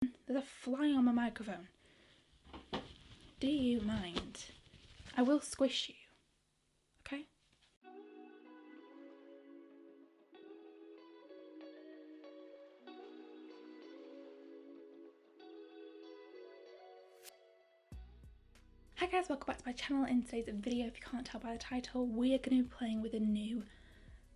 There's a fly on my microphone. Do you mind? I will squish you. Okay? Hi guys, welcome back to my channel. In today's video, if you can't tell by the title, we are going to be playing with a new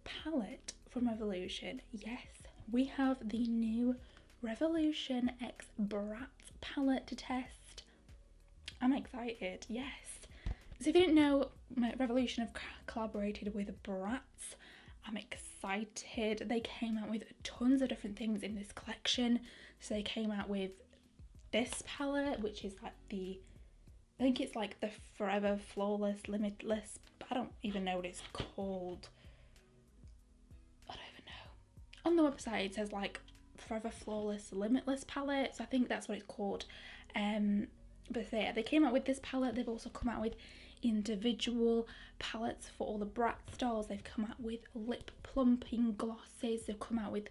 palette from Revolution. Yes, we have the new Revolution X Bratz palette to test. I'm excited, yes. So if you didn't know, Revolution have collaborated with Bratz. I'm excited. They came out with tons of different things in this collection. So they came out with this palette, which is like I think it's like the Forever Flawless Limitless. I don't even know what it's called. I don't even know. On the website it says like Forever Flawless Limitless palette, so I think that's what it's called. But yeah, they came out with this palette. They've also come out with individual palettes for all the Bratz dolls. They've come out with lip plumping glosses. They've come out with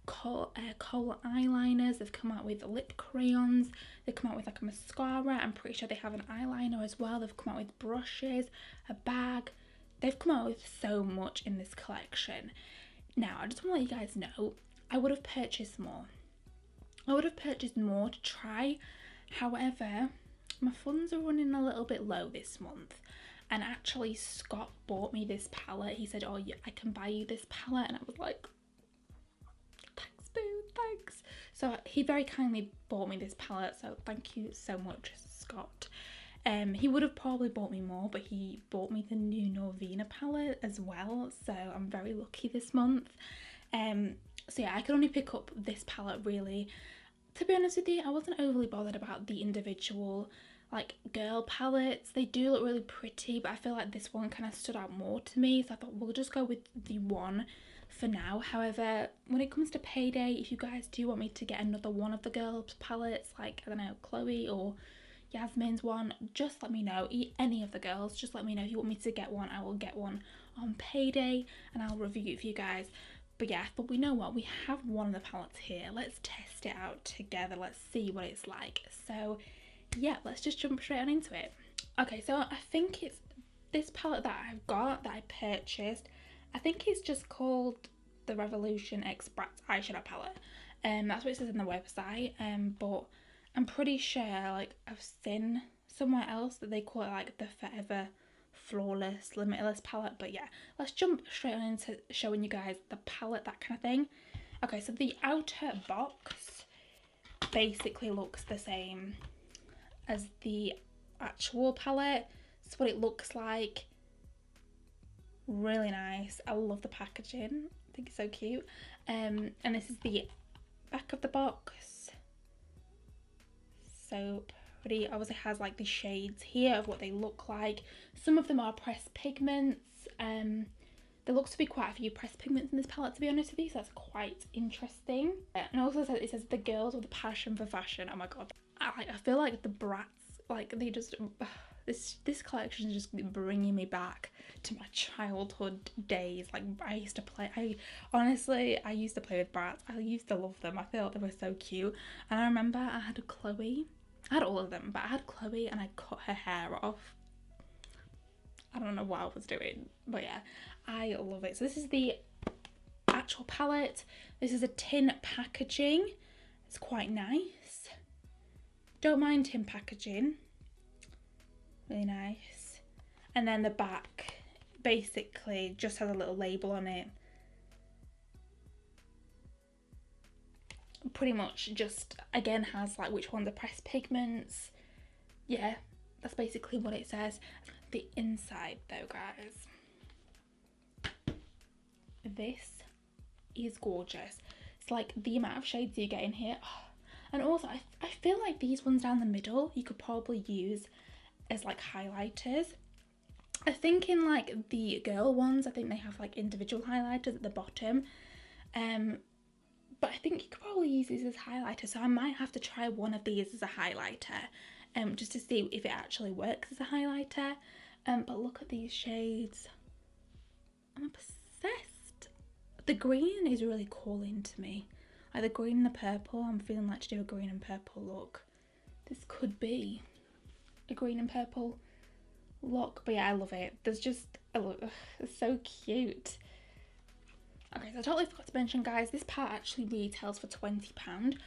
kohl eyeliners. They've come out with lip crayons. They've come out with like a mascara. I'm pretty sure they have an eyeliner as well. They've come out with brushes, a bag. They've come out with so much in this collection. Now, I just want to let you guys know, I would have purchased more. I would have purchased more to try. However, my funds are running a little bit low this month. And actually, Scott bought me this palette. He said, oh, yeah, I can buy you this palette. And I was like, thanks, boo, thanks. So he very kindly bought me this palette. So thank you so much, Scott. He would have probably bought me more, but he bought me the new Norvina palette as well. So I'm very lucky this month. So yeah, I could only pick up this palette really. To be honest with you, I wasn't overly bothered about the individual like girl palettes. They do look really pretty, but I feel like this one kind of stood out more to me, so I thought we'll just go with the one for now. However, when it comes to payday, if you guys do want me to get another one of the girls palettes, like I don't know, Chloe or Yasmin's one, just let me know. Any of the girls, just let me know. If you want me to get one, I will get one on payday and I'll review it for you guys. But yeah, but we know what, we have one of the palettes here. Let's test it out together. Let's see what it's like. So yeah, let's just jump straight on into it. Okay, so I think it's this palette that I've got, that I purchased. I think it's just called the Revolution X Bratz Eyeshadow palette. That's what it says on the website. But I'm pretty sure like I've seen somewhere else that they call it like the Forever Flawless Limitless palette. But yeah, let's jump straight on into showing you guys the palette, that kind of thing. Okay, so the outer box basically looks the same as the actual palette. That's what it looks like. Really nice. I love the packaging. I think it's so cute. And this is the back of the box. So pretty. Obviously has like the shades here of what they look like. Some of them are pressed pigments. There looks to be quite a few pressed pigments in this palette, to be honest with you, so that's quite interesting. And also it says the girls with a passion for fashion. Oh my god, I feel like the Bratz, like they just this collection is just bringing me back to my childhood days. Like I used to play, I used to play with Bratz. I used to love them. I felt they were so cute. And I remember I had a Chloe. I had all of them, but I had Chloe and I cut her hair off. I don't know what I was doing, but yeah, I love it. So this is the actual palette. This is a tin packaging. It's quite nice. Don't mind tin packaging. Really nice. And then the back basically just has a little label on it. Pretty much just again has like which ones are pressed pigments. Yeah, that's basically what it says. The inside though, guys, this is gorgeous. It's like the amount of shades you get in here. Oh. And also I feel like these ones down the middle you could probably use as like highlighters. I think in like the girl ones, I think they have like individual highlighters at the bottom. But I think you could probably use these as highlighters, so I might have to try one of these as a highlighter, just to see if it actually works as a highlighter. But look at these shades. I'm obsessed. The green is really calling to me. Like the green and the purple, I'm feeling like to do a green and purple look. This could be a green and purple look, but yeah, I love it. There's just a look, it's so cute. Okay, so I totally forgot to mention, guys, this palette actually retails for £20.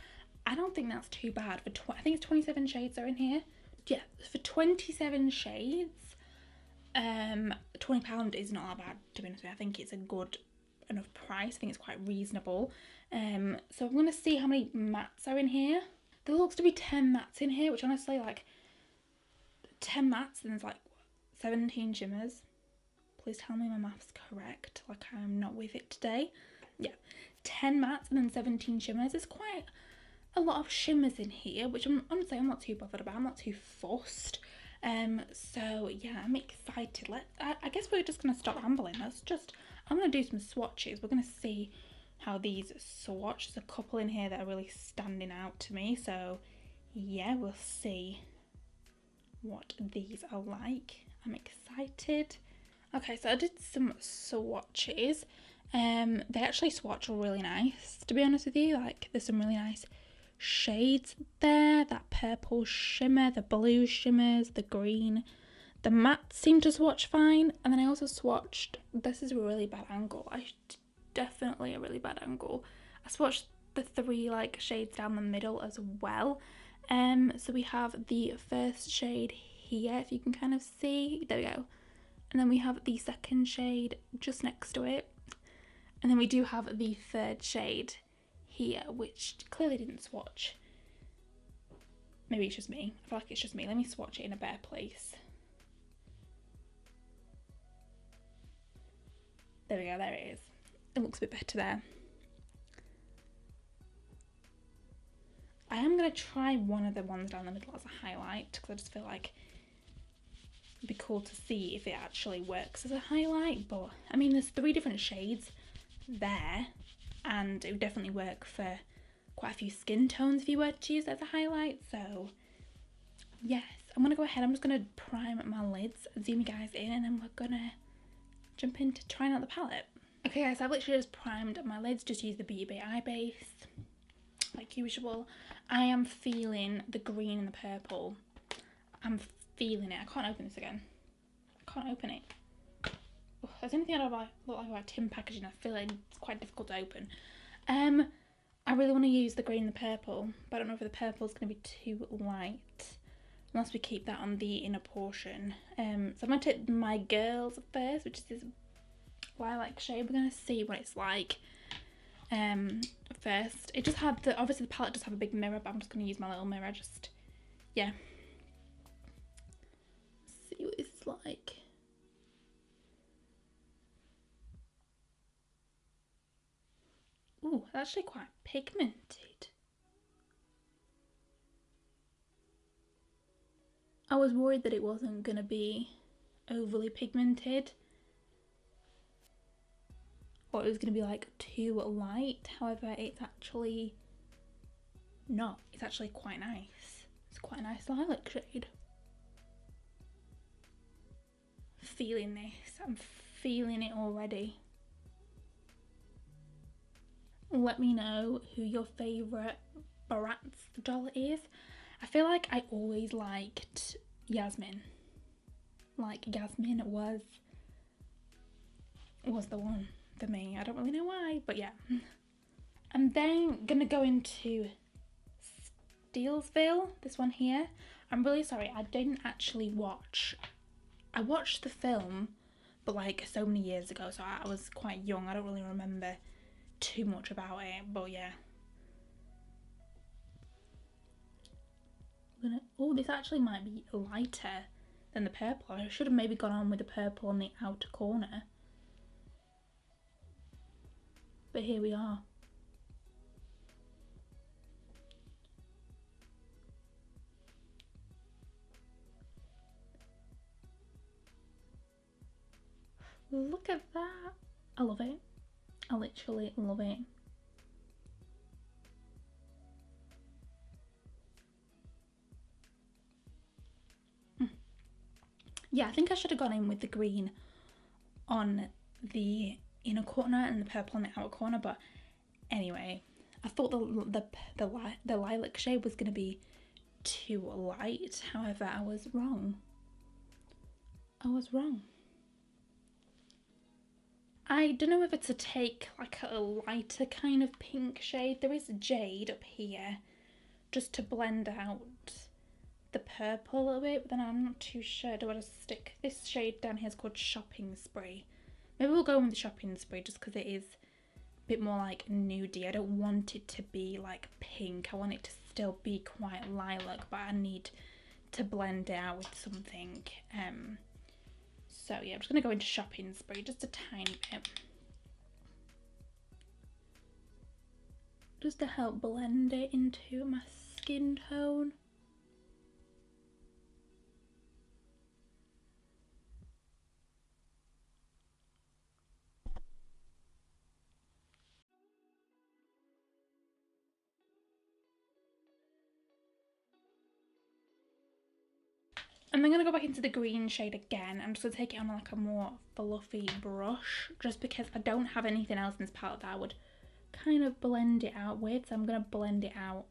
I don't think that's too bad for I think it's 27 shades are in here. Yeah, for 27 shades, £20 is not that bad, to be honest with you. I think it's a good enough price. I think it's quite reasonable. So I'm gonna see how many mattes are in here. There looks to be 10 mattes in here, which honestly, like 10 mattes and there's like 17 shimmers. Please tell me my math's correct, like I'm not with it today. Yeah, 10 mattes and then 17 shimmers. There's quite a lot of shimmers in here, which honestly I'm not too bothered about. I'm not too fussed. So yeah, I'm excited. I guess we're just gonna stop rambling. I'm gonna do some swatches. We're gonna see how these swatch. There's a couple in here that are really standing out to me. So yeah, we'll see what these are like. I'm excited. Okay, so I did some swatches. They actually swatch really nice, to be honest with you. Like, there's some really nice shades there. That purple shimmer, the blue shimmers, the green. The matte seemed to swatch fine. And then I also swatched, this is a really bad angle. Definitely a really bad angle. I swatched the 3 like shades down the middle as well. So we have the first shade here, if you can kind of see. There we go. And then we have the second shade just next to it. And then we do have the third shade here, which clearly didn't swatch. Maybe it's just me. I feel like it's just me. Let me swatch it in a better place. There we go, there it is. It looks a bit better there. I am going to try one of the ones down the middle as a highlight, because I just feel like it'd be cool to see if it actually works as a highlight. But I mean, there's 3 different shades there, and it would definitely work for quite a few skin tones if you were to use it as a highlight. So yes, I'm gonna go ahead. I'm just gonna prime my lids, zoom you guys in, and then we're gonna jump into trying out the palette. Okay guys, I've literally just primed my lids. Just use the Beauty Bay eye base like usual. I am feeling the green and the purple. I'm feeling it. I can't open this again. I can't open it. Ugh, there's anything I don't look like about tin packaging. I feel like it's quite difficult to open. I really want to use the green and the purple, but I don't know if the purple is going to be too light unless we keep that on the inner portion. So I'm going to take my Girlz first, which is this lilac shade. We're going to see what it's like first. It just had obviously the palette does have a big mirror, but I'm just going to use my little mirror. Yeah. See what it's like. Ooh, that's actually quite pigmented. I was worried that it wasn't going to be overly pigmented, or it was going to be like too light. However, it's actually not. It's actually quite nice. It's quite a nice lilac shade. Feeling this. I'm feeling it already. Let me know who your favourite Bratz doll is. I feel like I always liked Yasmin. Like, Yasmin was the one for me. I don't really know why, but yeah. I'm then gonna go into Stilesville, this one here. I'm really sorry, I didn't actually watch. I watched the film, but like so many years ago, so I was quite young. I don't really remember too much about it, but yeah. Oh, this actually might be lighter than the purple. I should have maybe gone on with the purple on the outer corner. But here we are. Look at that. I love it. I literally love it. Yeah, I think I should have gone in with the green on the inner corner and the purple on the outer corner, but anyway, I thought the lilac shade was going to be too light. However, I was wrong. I was wrong. I don't know whether to take like a lighter kind of pink shade. There is jade up here just to blend out the purple a little bit, but then I'm not too sure. Do I just stick this shade down here? Is called Shopping Spree. Maybe we'll go with the Shopping Spree just because it is a bit more like nudie. I don't want it to be like pink. I want it to still be quite lilac, but I need to blend it out with something. So yeah, I'm just going to go into Shopping Spree just a tiny bit. Just to help blend it into my skin tone. And then I'm going to go back into the green shade again. I'm just going to take it on like a more fluffy brush, just because I don't have anything else in this palette that I would kind of blend it out with. So I'm going to blend it out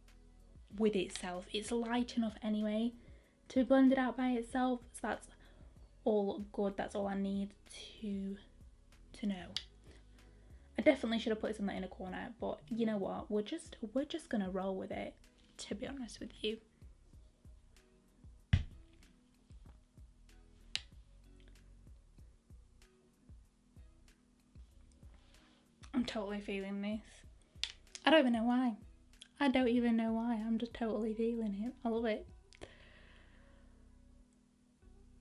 with itself. It's light enough anyway to blend it out by itself. So that's all good. That's all I need to know. I definitely should have put this in the inner corner, but you know what? We're just going to roll with it, to be honest with you. I'm totally feeling this. I don't even know why. I don't even know why. I'm just totally feeling it. I love it.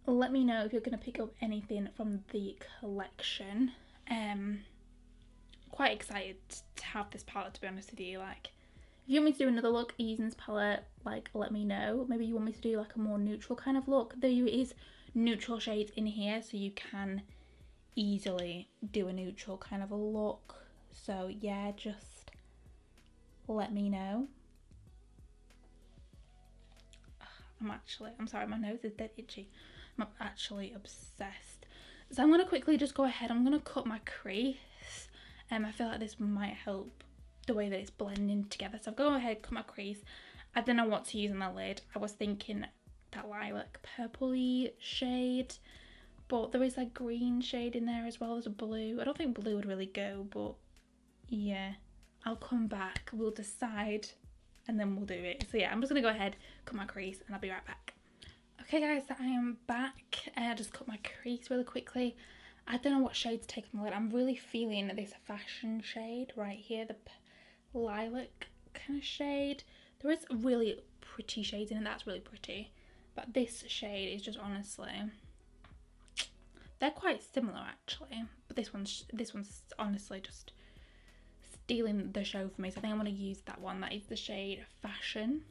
Let me know if you're going to pick up anything from the collection. Quite excited to have this palette, to be honest with you. Like, if you want me to do another look using this palette, like, let me know. Maybe you want me to do like a more neutral kind of look. There is neutral shades in here, so you can easily do a neutral kind of a look. So yeah, just let me know. I'm sorry, my nose is dead itchy. I'm actually obsessed. So I'm going to quickly just go ahead. I'm going to cut my crease. I feel like this might help the way that it's blending together. So I've gone ahead, cut my crease. I don't know what to use on the lid. I was thinking that lilac purpley shade, but there is a green shade in there as well. There's a blue. I don't think blue would really go, but yeah, I'll come back. We'll decide and then we'll do it. So yeah, I'm just going to go ahead, cut my crease, and I'll be right back. Okay guys, so I am back. I just cut my crease really quickly. I don't know what shade to take on the lid. I'm really feeling this fashion shade right here, the lilac kind of shade. There is really pretty shades in it, that's really pretty. But this shade is just honestly, they're quite similar actually. But this one's honestly just stealing the show for me. So I think I'm going to use that one. That is the shade Fashion.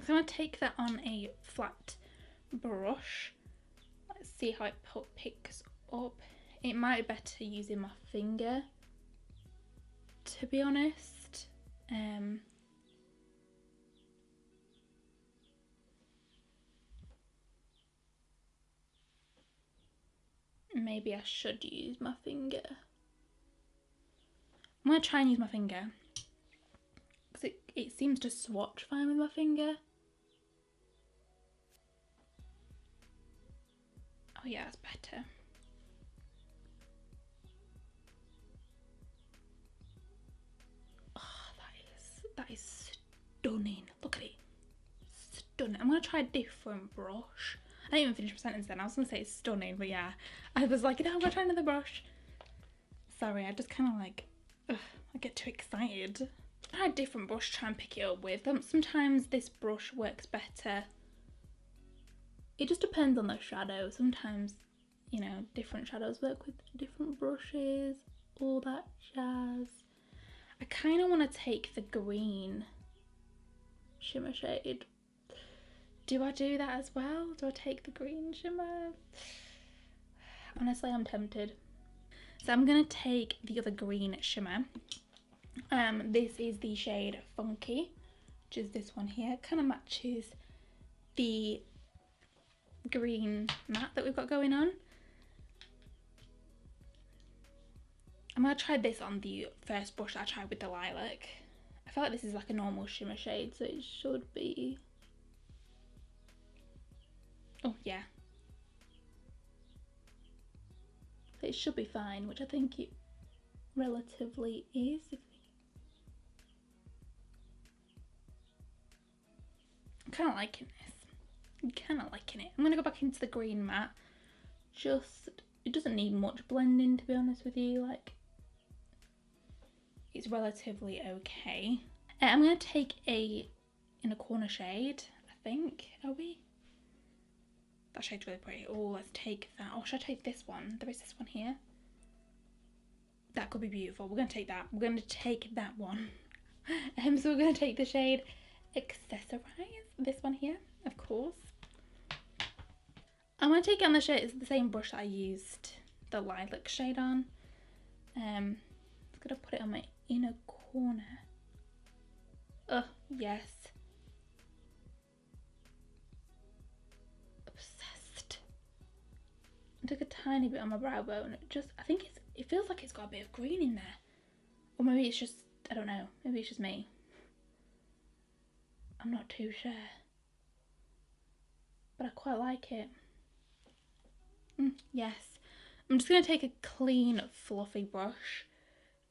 So I'm going to take that on a flat brush. Let's see how it picks up. It might be better using my finger, to be honest. Maybe I should use my finger. I'm going to try and use my finger because it seems to swatch fine with my finger. Oh yeah, that's better. Oh, that is stunning. Look at it. Stunning. I'm going to try a different brush. I didn't even finish my sentence then. I was going to say it's stunning, but yeah. I was like, no, I'm going to try another brush. Sorry, I just kind of like, I get too excited. I had a different brush to try and pick it up with. Sometimes this brush works better. It just depends on the shadow. Sometimes, you know, different shadows work with different brushes, all that jazz. I kind of want to take the green shimmer shade. Do I do that as well? Do I take the green shimmer? Honestly, I'm tempted. So I'm going to take the other green shimmer. This is the shade Funky, which is this one here. It kind of matches the green matte that we've got going on. I'm going to try this on the first brush that I tried with the lilac. I feel like this is like a normal shimmer shade, so it should be, oh yeah, so it should be fine, which I think it relatively is. I'm kind of liking this. I'm kind of liking it. I'm going to go back into the green matte. Just, it doesn't need much blending, to be honest with you. Like, it's relatively okay. I'm going to take a inner corner shade, I think. Are we? That shade's really pretty. Oh, let's take that. Oh, should I take this one? There is this one here. That could be beautiful. We're going to take that. We're going to take that one. So we're going to take the shade Accesorize. This one here, of course. I'm going to take it on the shade. It's the same brush that I used the lilac shade on. I'm going to put it on my inner corner. Oh, yes. Obsessed. I took a tiny bit on my brow bone. I think it feels like it's got a bit of green in there. Or maybe it's just, I don't know. Maybe it's just me. I'm not too sure. But I quite like it. Yes. I'm just going to take a clean, fluffy brush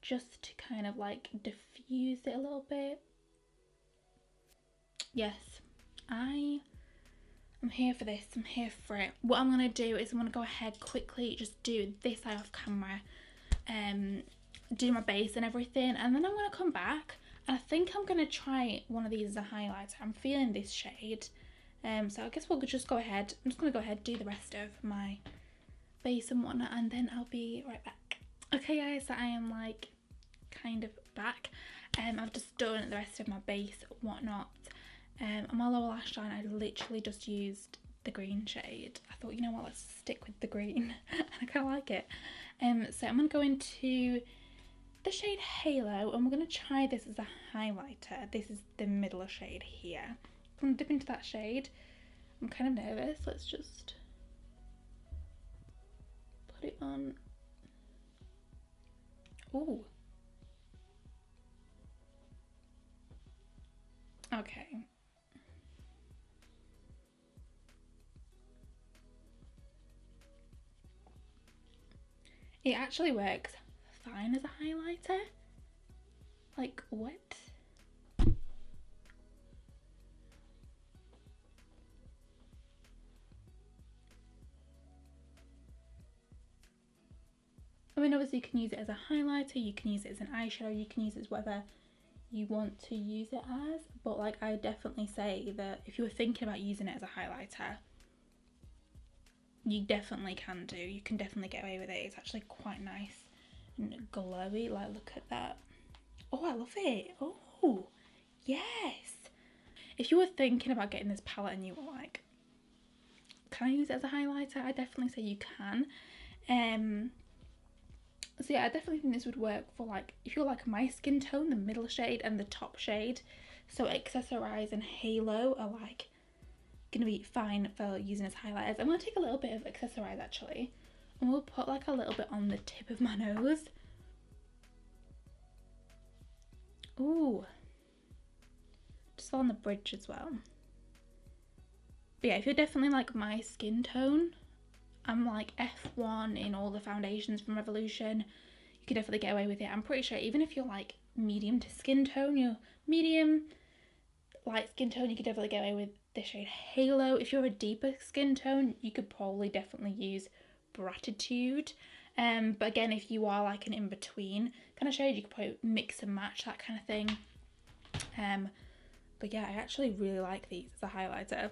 just to kind of like diffuse it a little bit. Yes. I'm here for this. I'm here for it. What I'm going to do is I'm going to go ahead quickly, just do this eye off camera, do my base and everything, and then I'm going to come back. And I think I'm going to try one of these as a highlighter. I'm feeling this shade. So I guess we'll just go ahead. I'm just going to go ahead and do the rest of my base and whatnot, and then I'll be right back. Okay guys, so I am like kind of back. I've just done the rest of my base and whatnot. On my lower lash line, I literally just used the green shade. I thought, you know what, let's stick with the green. And I kind of like it. So I'm going to go into the shade Halo, and we're going to try this as a highlighter. This is the middle shade here. I'm going to dip into that shade. I'm kind of nervous. Let's just put it on. Ooh. Okay. It actually works fine as a highlighter. Like, what? I mean, obviously you can use it as a highlighter, you can use it as an eyeshadow, you can use it as whatever you want to use it as, but like I definitely say that if you were thinking about using it as a highlighter, you definitely can do. You can definitely get away with it. It's actually quite nice and glowy. Like, look at that. Oh, I love it. Oh, yes. If you were thinking about getting this palette and you were like, can I use it as a highlighter? I definitely say you can. So yeah, I definitely think this would work for like, if you're like my skin tone, the middle shade and the top shade. So Accesorize and Halo are like gonna be fine for using as highlighters. I'm gonna take a little bit of Accesorize actually, and we'll put like a little bit on the tip of my nose. Ooh, just on the bridge as well. But yeah, if you're definitely like my skin tone, I'm like F1 in all the foundations from Revolution. You can definitely get away with it. I'm pretty sure even if you're like medium to skin tone, you're medium, light skin tone, you could definitely get away with the shade Halo. If you're a deeper skin tone, you could probably definitely use Gratitude. But again, if you are like an in-between kind of shade, you could probably mix and match, that kind of thing. But yeah, I actually really like these as a highlighter.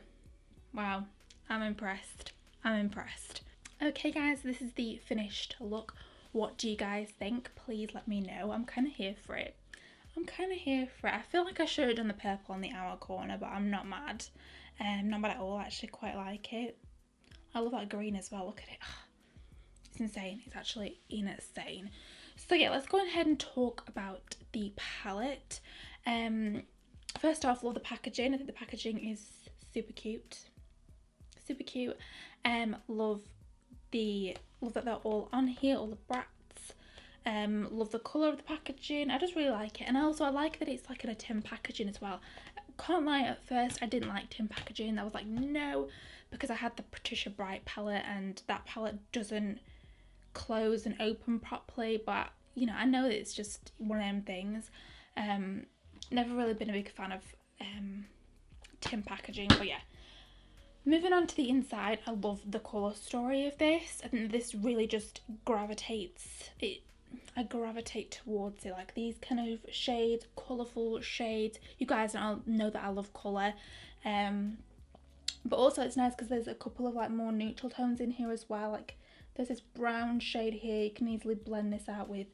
Wow, I'm impressed. I'm impressed. Okay guys, this is the finished look. What do you guys think? Please let me know. I'm kind of here for it. I'm kind of here for it. I feel like I should have done the purple on the outer corner, but I'm not mad. Not mad at all. I actually quite like it. I love that green as well. Look at it. It's insane. It's actually insane. So yeah, let's go ahead and talk about the palette. First off, love the packaging. I think the packaging is super cute. Super cute. Love that they're all on here, all the Bratz Love the colour of the packaging. I just really like it. And also I like that it's like in a tin packaging as well. Can't lie, at first I didn't like tin packaging. I was like, no, because I had the Patricia Bright palette and that palette doesn't close and open properly. But, you know, I know that it's just one of them things. Never really been a big fan of tin packaging, but yeah. Moving on to the inside, I love the colour story of this. I think this really just gravitates it. I gravitate towards it, like these kind of shades, colourful shades. You guys know that I love colour, but also it's nice because there's a couple of like more neutral tones in here as well. Like there's this brown shade here. You can easily blend this out with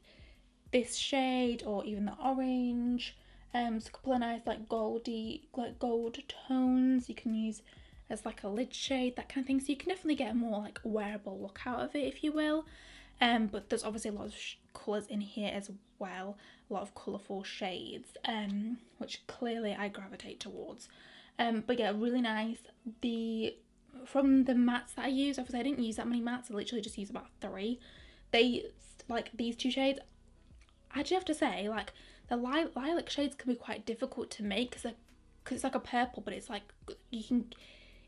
this shade or even the orange. It's a couple of nice like gold tones you can use as like a lid shade, that kind of thing. So you can definitely get a more like wearable look out of it, if you will. But there's obviously a lot of colours in here as well, a lot of colourful shades, which clearly I gravitate towards. But yeah, really nice. From the mattes that I use, obviously I didn't use that many mattes, I literally just used about 3. Like these 2 shades, I do have to say, like the lilac shades can be quite difficult to make because it's like a purple, but it's like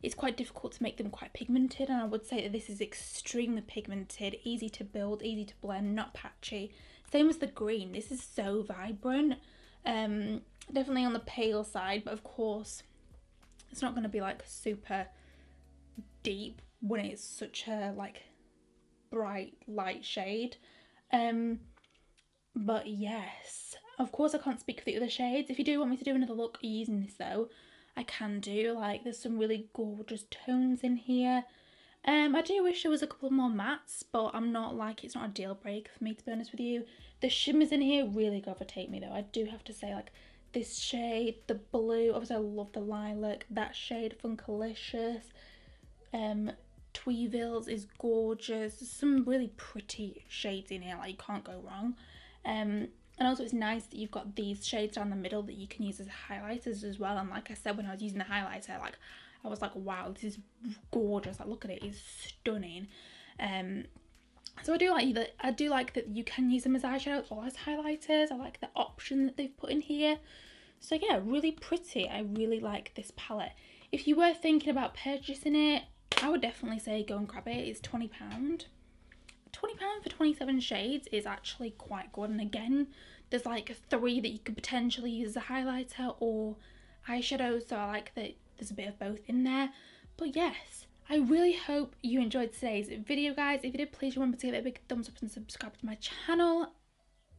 it's quite difficult to make them quite pigmented, and I would say that this is extremely pigmented, easy to build, easy to blend, not patchy. Same as the green, this is so vibrant, definitely on the pale side, but of course it's not going to be like super deep when it's such a like bright light shade. But yes, of course I can't speak for the other shades. If you do want me to do another look using this though, I can do. Like there's some really gorgeous tones in here. I do wish there was a couple more mattes, but I'm not like, it's not a deal breaker for me, to be honest with you. The shimmers in here really gravitate me though. I do have to say, like this shade, the blue, obviously I love the lilac, that shade Funkalicious, Tweevils is gorgeous. There's some really pretty shades in here, like you can't go wrong. And also it's nice that you've got these shades down the middle that you can use as highlighters as well. And like I said, when I was using the highlighter, like I was like, wow, this is gorgeous. Like look at it, it's stunning. So I do like that you can use them as eyeshadows or as highlighters. I like the option that they've put in here. So yeah, really pretty. I really like this palette. If you were thinking about purchasing it, I would definitely say go and grab it. It's £20. £20 for 27 shades is actually quite good, and again there's like 3 that you could potentially use as a highlighter or eyeshadow, so I like that there's a bit of both in there. But yes, I really hope you enjoyed today's video, guys. If you did, please remember to give it a big thumbs up and subscribe to my channel.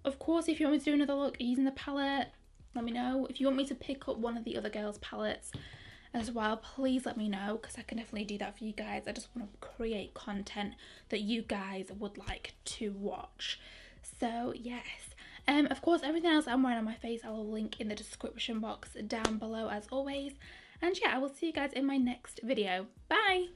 Of course, if you want me to do another look using the palette, let me know. If you want me to pick up one of the other girls' palettes as well, please let me know, because I can definitely do that for you guys. I just want to create content that you guys would like to watch. So yes, of course everything else I'm wearing on my face I will link in the description box down below as always. And yeah, I will see you guys in my next video. Bye!